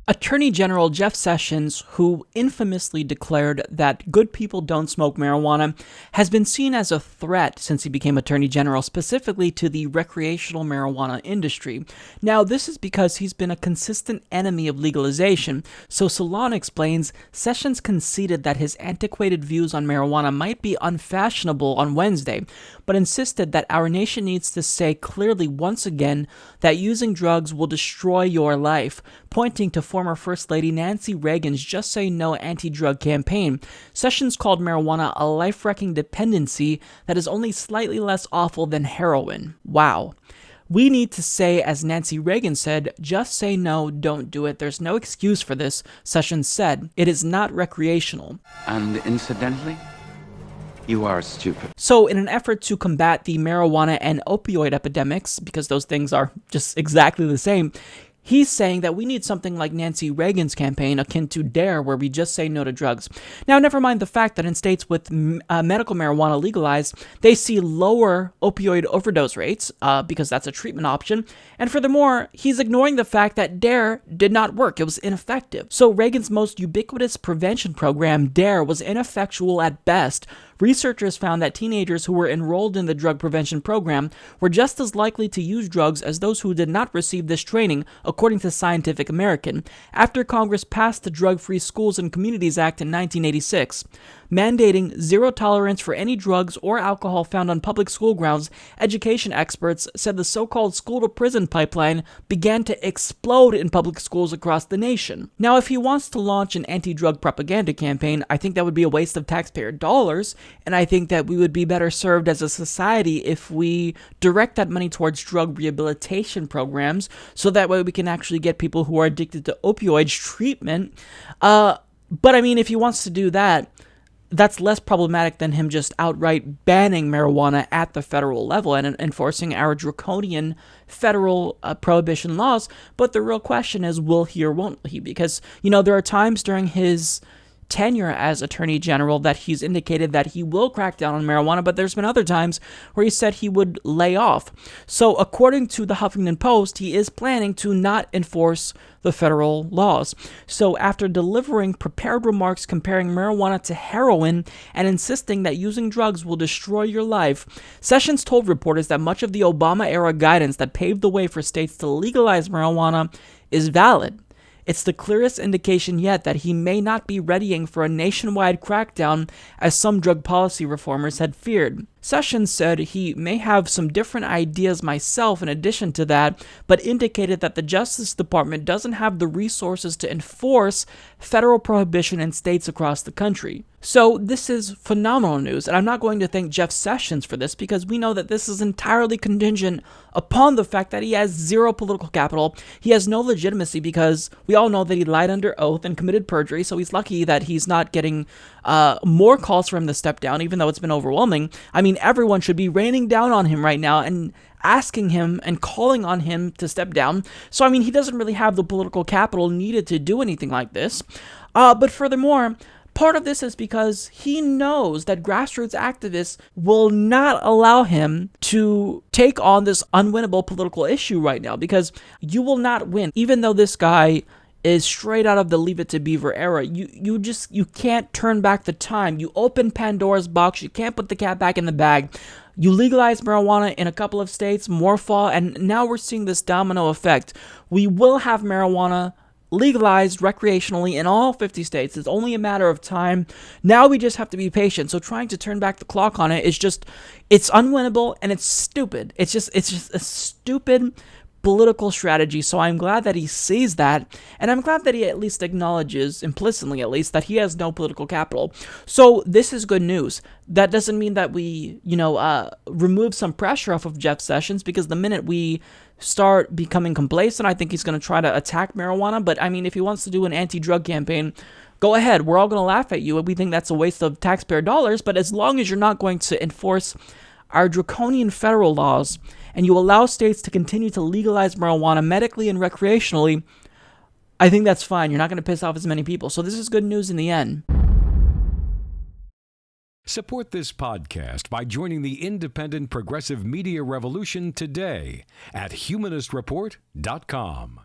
Attorney General Jeff Sessions, who infamously declared that good people don't smoke marijuana, has been seen as a threat since he became Attorney General, specifically to the recreational marijuana industry. Now, this is because he's been a consistent enemy of legalization. So Salon explains, Sessions conceded that his antiquated views on marijuana might be unfashionable on Wednesday, but insisted that our nation needs to say clearly once again that using drugs will destroy your life, pointing to former First Lady Nancy Reagan's Just Say No anti-drug campaign. Sessions called marijuana a life-wrecking dependency that is only slightly less awful than heroin. Wow. We need to say, as Nancy Reagan said, just say no, don't do it. There's no excuse for this, Sessions said. It is not recreational. And incidentally, you are stupid. So in an effort to combat the marijuana and opioid epidemics, because those things are just exactly the same, he's saying that we need something like Nancy Reagan's campaign akin to D.A.R.E, where we just say no to drugs. Now, never mind the fact that in states with medical marijuana legalized, they see lower opioid overdose rates because that's a treatment option. And furthermore, he's ignoring the fact that D.A.R.E did not work. It was ineffective. So Reagan's most ubiquitous prevention program, D.A.R.E, was ineffectual at best. Researchers found that teenagers who were enrolled in the drug prevention program were just as likely to use drugs as those who did not receive this training, according to Scientific American, after Congress passed the Drug-Free Schools and Communities Act in 1986. Mandating zero tolerance for any drugs or alcohol found on public school grounds, education experts said the so-called school-to-prison pipeline began to explode in public schools across the nation. Now, if he wants to launch an anti-drug propaganda campaign, I think that would be a waste of taxpayer dollars, and I think that we would be better served as a society if we direct that money towards drug rehabilitation programs, so that way we can actually get people who are addicted to opioids treatment. But I mean, if he wants to do that, that's less problematic than him just outright banning marijuana at the federal level and enforcing our draconian federal prohibition laws. But the real question is, will he or won't he? Because, there are times during his tenure as Attorney General that he's indicated that he will crack down on marijuana, but there's been other times where he said he would lay off. So according to the Huffington Post, he is planning to not enforce the federal laws. So after delivering prepared remarks comparing marijuana to heroin and insisting that using drugs will destroy your life, Sessions told reporters that much of the Obama-era guidance that paved the way for states to legalize marijuana is valid. It's the clearest indication yet that he may not be readying for a nationwide crackdown as some drug policy reformers had feared. Sessions said he may have some different ideas myself in addition to that, but indicated that the Justice Department doesn't have the resources to enforce federal prohibition in states across the country. So this is phenomenal news, and I'm not going to thank Jeff Sessions for this because we know that this is entirely contingent upon the fact that he has zero political capital. He has no legitimacy because we all know that he lied under oath and committed perjury, so he's lucky that he's not getting more calls for him to step down, even though it's been overwhelming. I mean, everyone should be raining down on him right now and asking him and calling on him to step down. So, I mean, he doesn't really have the political capital needed to do anything like this. But furthermore, part of this is because he knows that grassroots activists will not allow him to take on this unwinnable political issue right now, because you will not win. Even though this guy is straight out of the Leave It to Beaver era, you can't turn back the time. You open Pandora's box, you can't put the cat back in the bag. You legalize marijuana in a couple of states, more fall, and now we're seeing this domino effect. We will have marijuana legalized recreationally in all 50 states. It's only a matter of time. Now we just have to be patient. So trying to turn back the clock on it is it's unwinnable and it's stupid. It's just a stupid political strategy. So I'm glad that he sees that, and I'm glad that he at least acknowledges, implicitly at least, that he has no political capital. So this is good news. That doesn't mean that we, remove some pressure off of Jeff Sessions, because the minute we start becoming complacent, I think he's going to try to attack marijuana. But I mean, if he wants to do an anti-drug campaign, go ahead. We're all going to laugh at you, and we think that's a waste of taxpayer dollars. But as long as you're not going to enforce our draconian federal laws, and you allow states to continue to legalize marijuana medically and recreationally, I think that's fine. You're not going to piss off as many people. So this is good news in the end. Support this podcast by joining the independent progressive media revolution today at humanistreport.com.